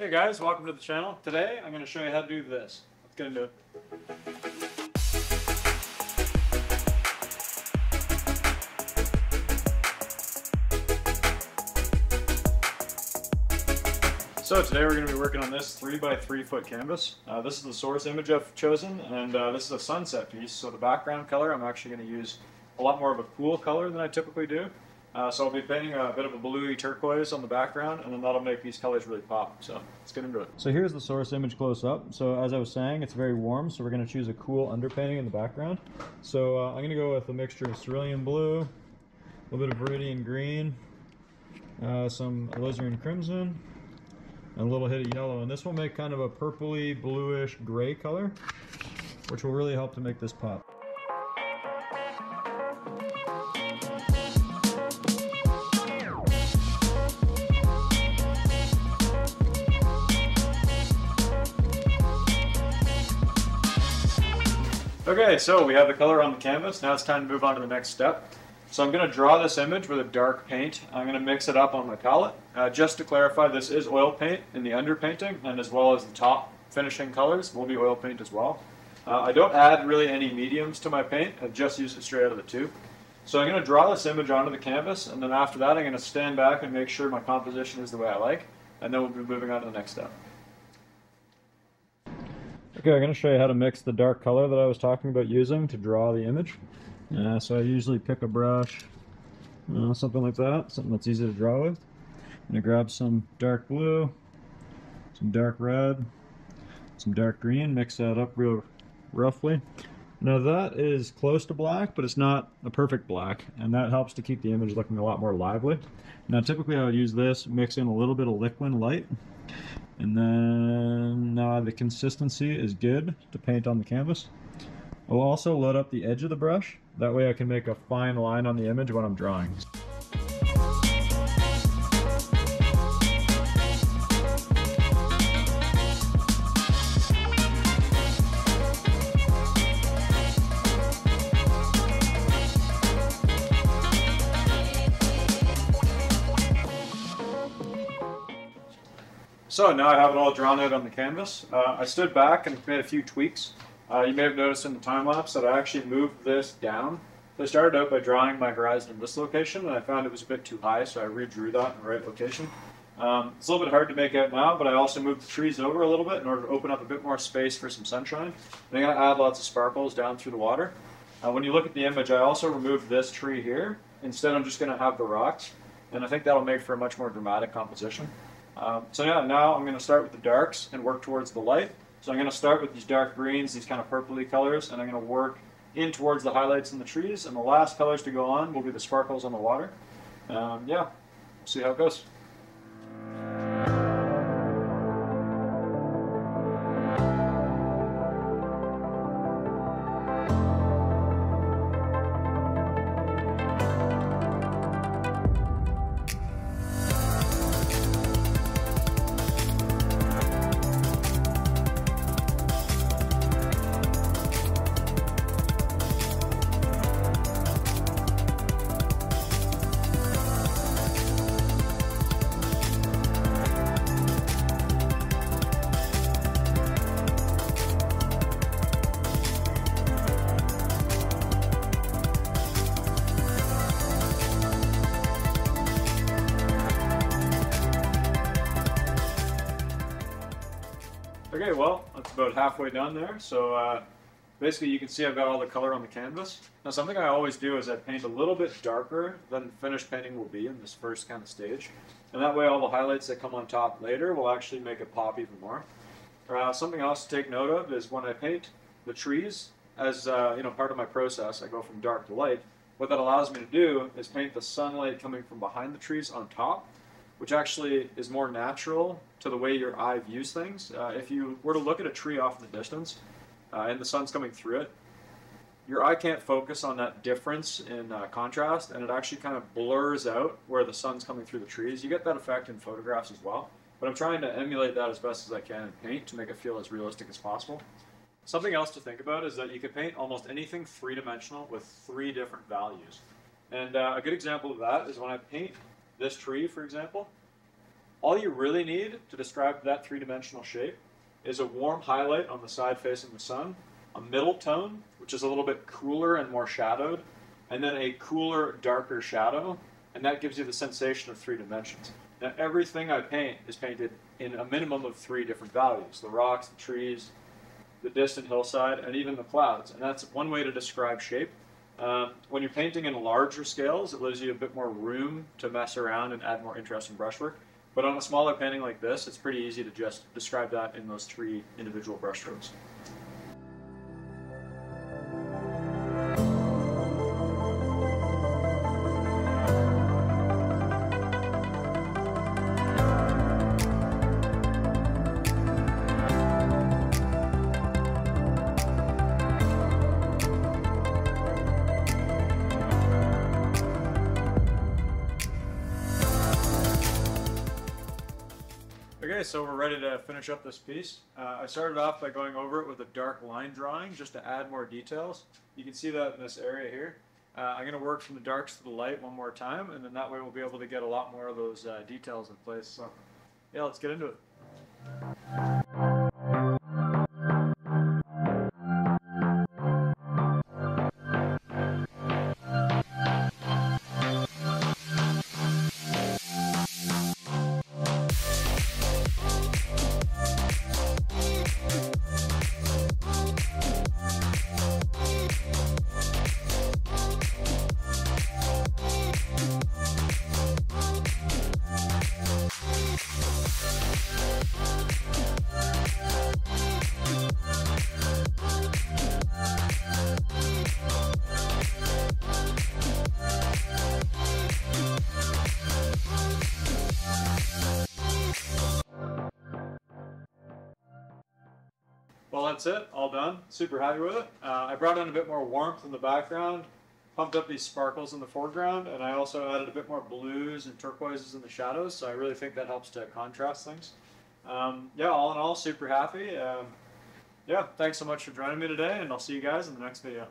Hey guys, welcome to the channel. Today I'm going to show you how to do this. Let's get into it. So today we're going to be working on this 3x3 foot canvas. This is the source image I've chosen, and this is a sunset piece. So the background color, I'm actually going to use a lot more of a cool color than I typically do. So I'll be painting a bit of a bluey turquoise on the background, and then that'll make these colors really pop. So let's get into it. So here's the source image close up. So as I was saying, it's very warm, so we're going to choose a cool underpainting in the background. So I'm going to go with a mixture of cerulean blue, a little bit of viridian green, some alizarin crimson, and a little hit of yellow. And this will make kind of a purpley, bluish, gray color, which will really help to make this pop. Okay, so we have the color on the canvas. Now it's time to move on to the next step. So I'm going to draw this image with a dark paint. I'm going to mix it up on my palette. Just to clarify, this is oil paint in the underpainting, and as well as the top finishing colors will be oil paint as well. I don't add really any mediums to my paint. I just use it straight out of the tube. So I'm going to draw this image onto the canvas, and then after that I'm going to stand back and make sure my composition is the way I like, and then we'll be moving on to the next step. Okay, I'm going to show you how to mix the dark color that I was talking about using to draw the image. So I usually pick a brush, something like that, something that's easy to draw with. I'm going to grab some dark blue, some dark red, some dark green, mix that up real roughly. Now that is close to black, but it's not a perfect black, and that helps to keep the image looking a lot more lively. Now typically I would use this, mix in a little bit of liquid light, and then now the consistency is good to paint on the canvas. I'll also load up the edge of the brush, that way I can make a fine line on the image when I'm drawing. So now I have it all drawn out on the canvas. I stood back and made a few tweaks. You may have noticed in the time lapse that I actually moved this down. So I started out by drawing my horizon in this location, and I found it was a bit too high, so I redrew that in the right location. It's a little bit hard to make out now, but I also moved the trees over a little bit in order to open up a bit more space for some sunshine. And I'm going to add lots of sparkles down through the water. When you look at the image, I also removed this tree here. Instead, I'm just going to have the rocks, and I think that'll make for a much more dramatic composition. So yeah, now I'm going to start with the darks and work towards the light. So I'm going to start with these dark greens, these kind of purpley colors, and I'm going to work in towards the highlights in the trees, and the last colors to go on will be the sparkles on the water. Yeah, see how it goes. Okay, well, that's about halfway done there. So basically you can see I've got all the color on the canvas. Now something I always do is I paint a little bit darker than finished painting will be in this first kind of stage. And that way all the highlights that come on top later will actually make it pop even more. Something else to take note of is when I paint the trees, as part of my process, I go from dark to light. What that allows me to do is paint the sunlight coming from behind the trees on top, which actually is more natural to the way your eye views things. If you were to look at a tree off in the distance and the sun's coming through it, your eye can't focus on that difference in contrast, and it actually kind of blurs out where the sun's coming through the trees. You get that effect in photographs as well, but I'm trying to emulate that as best as I can in paint to make it feel as realistic as possible. Something else to think about is that you can paint almost anything three-dimensional with 3 different values. And a good example of that is when I paint this tree, for example, All you really need to describe that three-dimensional shape is a warm highlight on the side facing the sun, a middle tone, which is a little bit cooler and more shadowed, and then a cooler, darker shadow, and that gives you the sensation of 3 dimensions. Now, everything I paint is painted in a minimum of 3 different values: the rocks, the trees, the distant hillside, and even the clouds. And that's one way to describe shape. When you're painting in larger scales, it leaves you a bit more room to mess around and add more interesting brushwork. But on a smaller painting like this, it's pretty easy to just describe that in those 3 individual brushstrokes. Okay, so we're ready to finish up this piece. I started off by going over it with a dark line drawing just to add more details. You can see that in this area here. I'm going to work from the darks to the light one more time, and then that way we'll be able to get a lot more of those details in place. So yeah, let's get into it. Well, that's it, all done. Super happy with it. I brought in a bit more warmth in the background, pumped up these sparkles in the foreground, and I also added a bit more blues and turquoises in the shadows, so I really think that helps to contrast things. Yeah, all in all, super happy. Yeah, thanks so much for joining me today, and I'll see you guys in the next video.